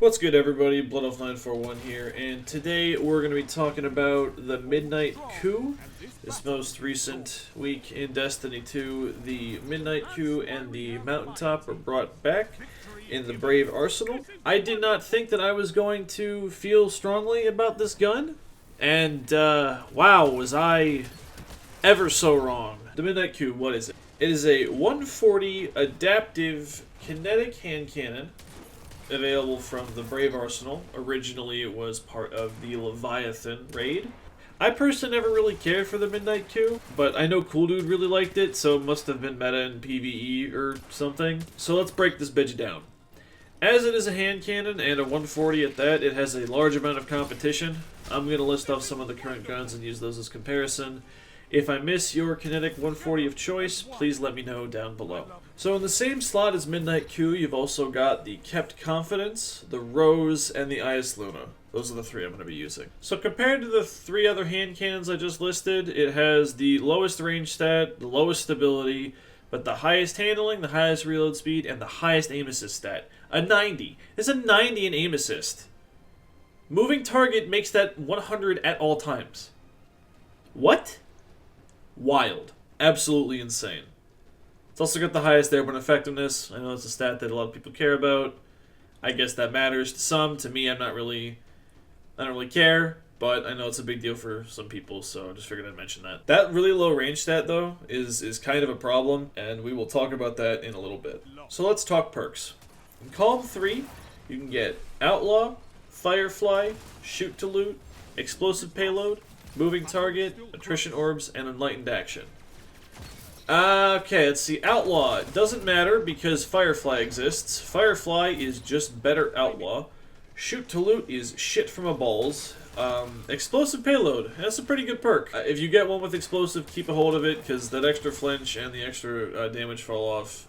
What's good, everybody? Blood941 here, and today we're going to be talking about the Midnight Coup. This most recent week in Destiny 2, the Midnight Coup and the Mountaintop were brought back in the Brave Arsenal. I did not think that I was going to feel strongly about this gun, and wow, was I ever so wrong. The Midnight Coup, what is it? It is a 140 adaptive kinetic hand cannon available from the Brave Arsenal. Originally, it was part of the Leviathan raid. I personally never really cared for the Midnight Coup, but I know Cool Dude really liked it, so it must have been meta in PvE or something. So let's break this bitch down. As it is a hand cannon, and a 140 at that, it has a large amount of competition. I'm going to list off some of the current guns and use those as comparison. If I miss your kinetic 140 of choice, please let me know down below. So in the same slot as Midnight Coup, you've also got the Kept Confidence, the Rose, and the Ias Luna. Those are the three I'm going to be using. So compared to the three other hand cannons I just listed, it has the lowest range stat, the lowest stability, but the highest handling, the highest reload speed, and the highest aim assist stat. A 90. There's a 90 in aim assist. Moving target makes that 100 at all times. What? Wild. Absolutely insane. It's also got the highest airborne effectiveness. I know it's a stat that a lot of people care about. I guess that matters to some. To me, I don't really care, but I know it's a big deal for some people, so I just figured I'd mention that. That really low range stat, though, is kind of a problem, and we will talk about that in a little bit. So let's talk perks. In Column 3, you can get Outlaw, Firefly, Shoot to Loot, Explosive Payload, Moving Target, Attrition Orbs, and Enlightened Action. Okay, let's see. Outlaw. It doesn't matter because Firefly exists. Firefly is just better Outlaw. Shoot to Loot is shit from a balls. Explosive Payload. That's a pretty good perk. If you get one with Explosive, keep a hold of it because that extra flinch and the extra damage fall off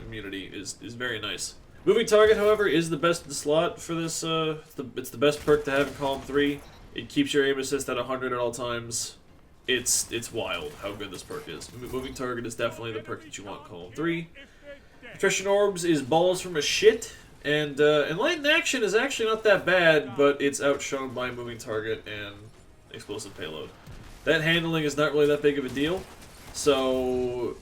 immunity is very nice. Moving Target, however, is the best in the slot for this. It's the best perk to have in Column 3. It keeps your aim assist at 100 at all times. It's wild how good this perk is. Moving Target is definitely the perk that you want in Column 3. Attrition Orbs is balls from a shit. And Enlightened Action is actually not that bad, but it's outshone by Moving Target and Explosive Payload. That handling is not really that big of a deal. So,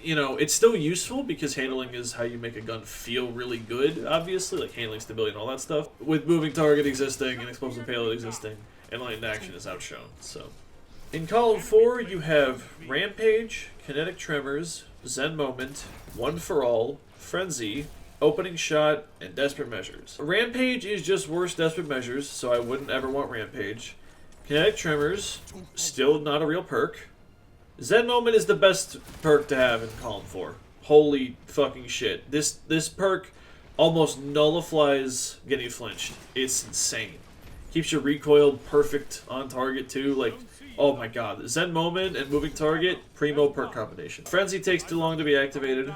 you know, it's still useful because handling is how you make a gun feel really good, obviously, like handling, stability, and all that stuff. With Moving Target existing and Explosive Payload existing, Enlightened Action is outshone, so. In Column 4, you have Rampage, Kinetic Tremors, Zen Moment, One for All, Frenzy, Opening Shot, and Desperate Measures. Rampage is just worse Desperate Measures, so I wouldn't ever want Rampage. Kinetic Tremors, still not a real perk. Zen Moment is the best perk to have in Column 4. Holy fucking shit. This perk almost nullifies getting flinched. It's insane. Keeps your recoil perfect on target too, like, oh my god. Zen Moment and Moving Target, primo perk combination. Frenzy takes too long to be activated.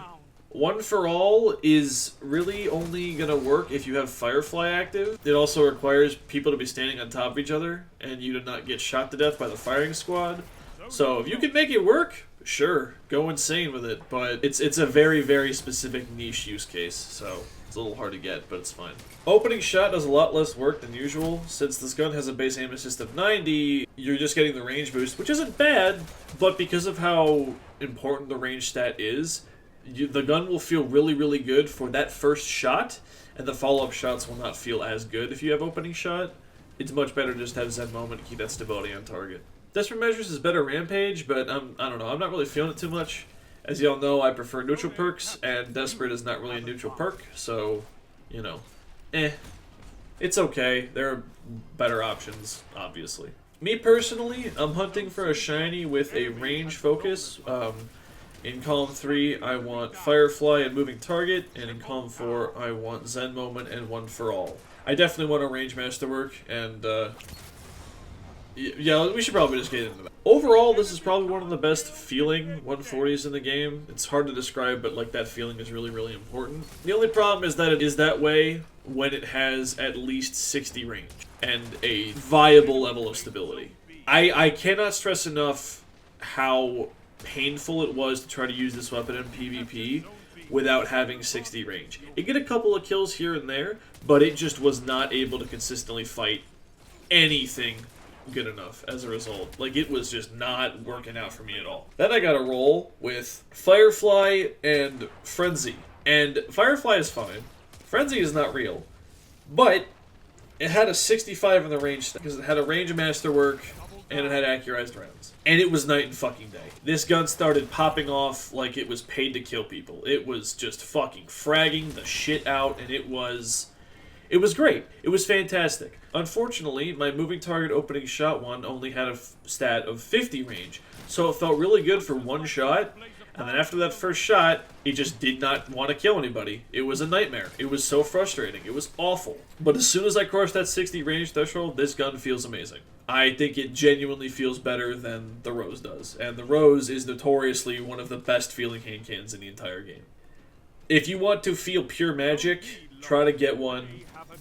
One for All is really only gonna work if you have Firefly active. It also requires people to be standing on top of each other and you to not get shot to death by the firing squad. So if you can make it work, sure, go insane with it. But it's a very, very specific niche use case, so it's a little hard to get, but it's fine. Opening Shot does a lot less work than usual. Since this gun has a base aim assist of 90, you're just getting the range boost, which isn't bad, but because of how important the range stat is, the gun will feel really, really good for that first shot, and the follow-up shots will not feel as good if you have Opening Shot. It's much better to just have Zen Moment to keep that stability on target. Desperate Measures is better Rampage, but I don't know, I'm not really feeling it too much. As y'all know, I prefer neutral perks, and Desperate is not really a neutral perk, so, you know, it's okay. There are better options, obviously. Me personally, I'm hunting for a shiny with a range focus. In Column 3, I want Firefly and Moving Target, and in Column 4, I want Zen Moment and One for All. I definitely want a range masterwork, and yeah, we should probably just get into that. Overall, this is probably one of the best feeling 140s in the game. It's hard to describe, but like that feeling is really, really important. The only problem is that it is that way when it has at least 60 range and a viable level of stability. I cannot stress enough how painful it was to try to use this weapon in PvP without having 60 range. It get a couple of kills here and there, but it just was not able to consistently fight anything good enough as a result. Like, it was just not working out for me at all. Then I got to roll with Firefly and Frenzy. And Firefly is fine. Frenzy is not real. But it had a 65 in the range because it had a range masterwork and it had accurized rounds. And it was night and fucking day. This gun started popping off like it was paid to kill people. It was just fucking fragging the shit out, and it was great. It was fantastic. Unfortunately, my moving target opening shot one only had a stat of 50 range, so it felt really good for one shot, and then after that first shot, it just did not want to kill anybody. It was a nightmare. It was so frustrating. It was awful. But as soon as I crossed that 60 range threshold, this gun feels amazing. I think it genuinely feels better than the Rose does, and the Rose is notoriously one of the best feeling hand cannons in the entire game. If you want to feel pure magic, try to get one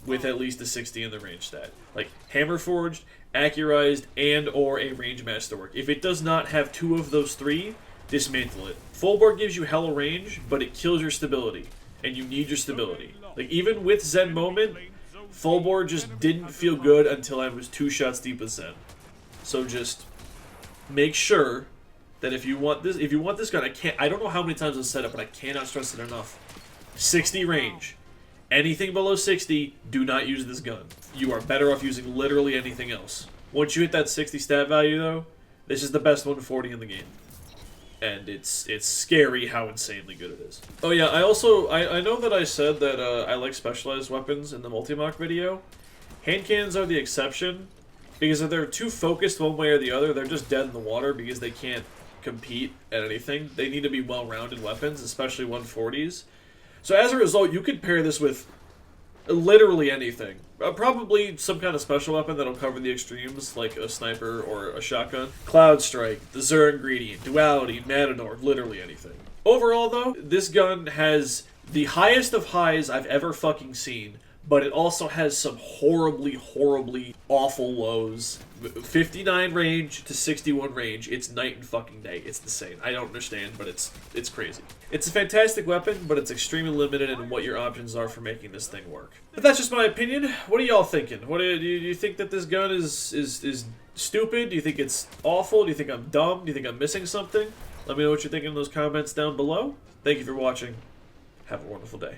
with at least a 60 in the range stat. Like Hammer Forged, Accurized, and or a range masterwork. If it does not have two of those three, dismantle it. Full bore gives you hella range, but it kills your stability, and you need your stability. Like, even with Zen Moment, full bore just didn't feel good until I was 2 shots deep with Zen. So just make sure that if you want this gun, I don't know how many times I've said it, but I cannot stress it enough. 60 range. Anything below 60, do not use this gun. You are better off using literally anything else. Once you hit that 60 stat value, though, this is the best 140 in the game. And it's scary how insanely good it is. Oh yeah, I know that I said that I like specialized weapons in the multi-mock video. Hand cannons are the exception, because if they're too focused one way or the other, they're just dead in the water because they can't compete at anything. They need to be well-rounded weapons, especially 140s. So as a result, you could pair this with literally anything. Probably some kind of special weapon that'll cover the extremes, like a sniper or a shotgun. Cloud Strike, the Zur ingredient, Duality, Matador, literally anything. Overall, though, this gun has the highest of highs I've ever fucking seen, but it also has some horribly, horribly awful lows. 59 range to 61 range, it's night and fucking day. It's insane. I don't understand, but it's crazy. It's a fantastic weapon, but it's extremely limited in what your options are for making this thing work. But that's just my opinion. What are y'all thinking? Do you think that this gun is stupid? Do you think it's awful? Do you think I'm dumb? Do you think I'm missing something? Let me know what you're thinking in those comments down below. Thank you for watching. Have a wonderful day.